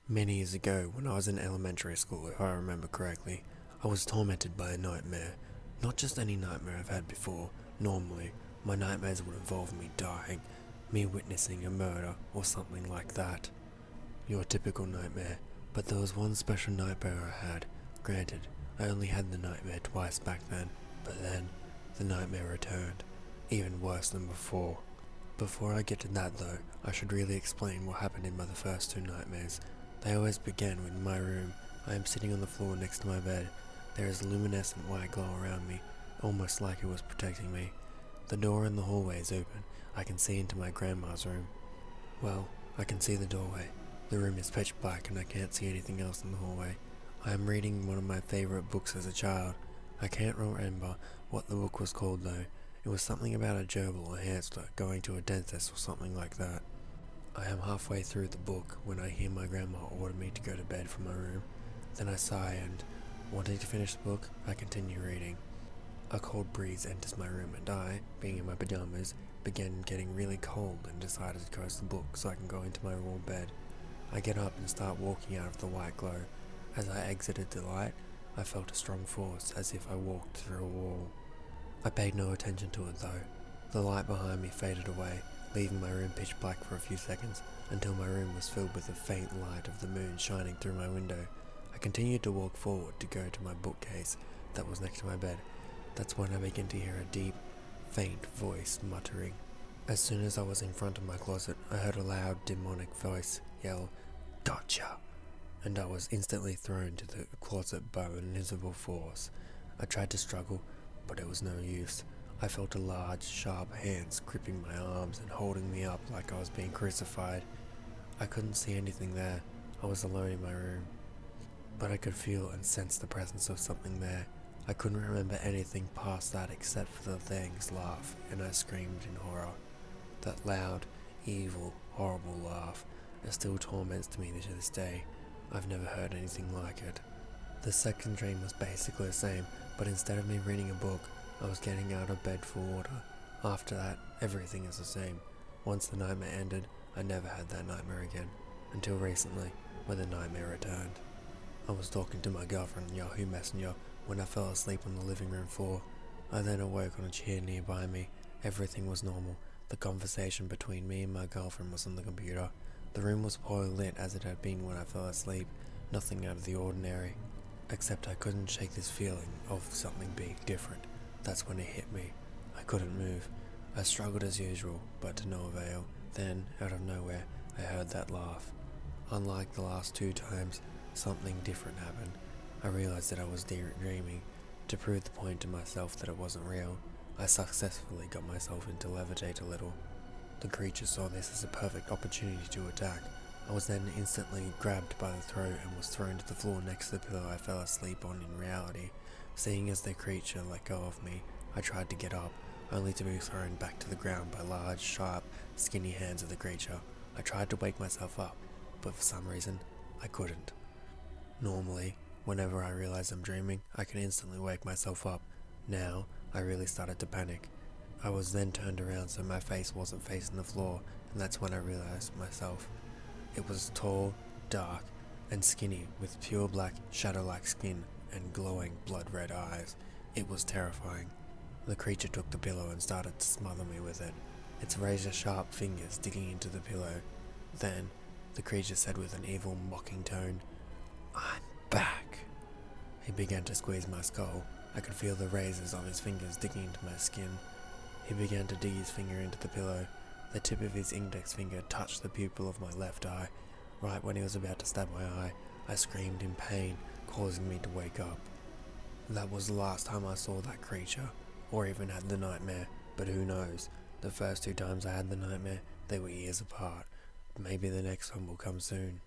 Many years ago, when I was in elementary school, if I remember correctly, I was tormented by a nightmare. Not just any nightmare I've had before. Normally, my nightmares would involve me dying, me witnessing a murder, or something like that. Your typical nightmare. But there was one special nightmare I had. Granted, I only had the nightmare twice back then, but then, the nightmare returned. Even worse than before. Before I get to that though, I should really explain what happened in my first two nightmares. They always began with my room. I am sitting on the floor next to my bed. There is luminescent white glow around me, almost like it was protecting me. The door in the hallway is open. I can see into my grandma's room. Well, I can see the doorway. The room is pitch black and I can't see anything else in the hallway. I am reading one of my favorite books as a child. I can't remember what the book was called though. It was something about a gerbil or hamster going to a dentist or something like that. I am halfway through the book when I hear my grandma order me to go to bed from my room. Then I sigh and, wanting to finish the book, I continue reading. A cold breeze enters my room and I, being in my pajamas, began getting really cold and decided to close the book so I can go into my warm bed. I get up and start walking out of the white glow. As I exited the light, I felt a strong force as if I walked through a wall. I paid no attention to it though. The light behind me faded away, leaving my room pitch black for a few seconds, until my room was filled with the faint light of the moon shining through my window. I continued to walk forward to go to my bookcase that was next to my bed. That's when I began to hear a deep, faint voice muttering. As soon as I was in front of my closet, I heard a loud, demonic voice yell, "Gotcha!" And I was instantly thrown to the closet by an invisible force. I tried to struggle, but it was no use. I felt a large, sharp hands gripping my arms and holding me up like I was being crucified. I couldn't see anything there. I was alone in my room. But I could feel and sense the presence of something there. I couldn't remember anything past that except for the thing's laugh, and I screamed in horror. That loud, evil, horrible laugh. It still torments me to this day. I've never heard anything like it. The second dream was basically the same, but instead of me reading a book, I was getting out of bed for water. After that, everything is the same. Once the nightmare ended, I never had that nightmare again, until recently, when the nightmare returned. I was talking to my girlfriend on Yahoo Messenger when I fell asleep on the living room floor. I then awoke on a chair nearby me. Everything was normal. The conversation between me and my girlfriend was on the computer. The room was poorly lit as it had been when I fell asleep. Nothing out of the ordinary. Except I couldn't shake this feeling of something being different. That's when it hit me. I couldn't move. I struggled as usual, but to no avail. Then, out of nowhere, I heard that laugh. Unlike the last two times, something different happened. I realized that I was dreaming. To prove the point to myself that it wasn't real, I successfully got myself into levitate a little. The creature saw this as a perfect opportunity to attack. I was then instantly grabbed by the throat and was thrown to the floor next to the pillow I fell asleep on in reality. Seeing as the creature let go of me, I tried to get up, only to be thrown back to the ground by large, sharp, skinny hands of the creature. I tried to wake myself up, but for some reason, I couldn't. Normally, whenever I realize I'm dreaming, I can instantly wake myself up. Now, I really started to panic. I was then turned around so my face wasn't facing the floor, and that's when I realized myself. It was tall, dark, and skinny, with pure black, shadow-like skin and glowing blood-red eyes. It was terrifying. The creature took the pillow and started to smother me with it, its razor-sharp fingers digging into the pillow. Then, the creature said with an evil, mocking tone, "I'm back." He began to squeeze my skull. I could feel the razors of his fingers digging into my skin. He began to dig his finger into the pillow. The tip of his index finger touched the pupil of my left eye. Right when he was about to stab my eye, I screamed in pain, causing me to wake up. That was the last time I saw that creature, or even had the nightmare, but who knows? The first two times I had the nightmare, they were years apart. Maybe the next one will come soon.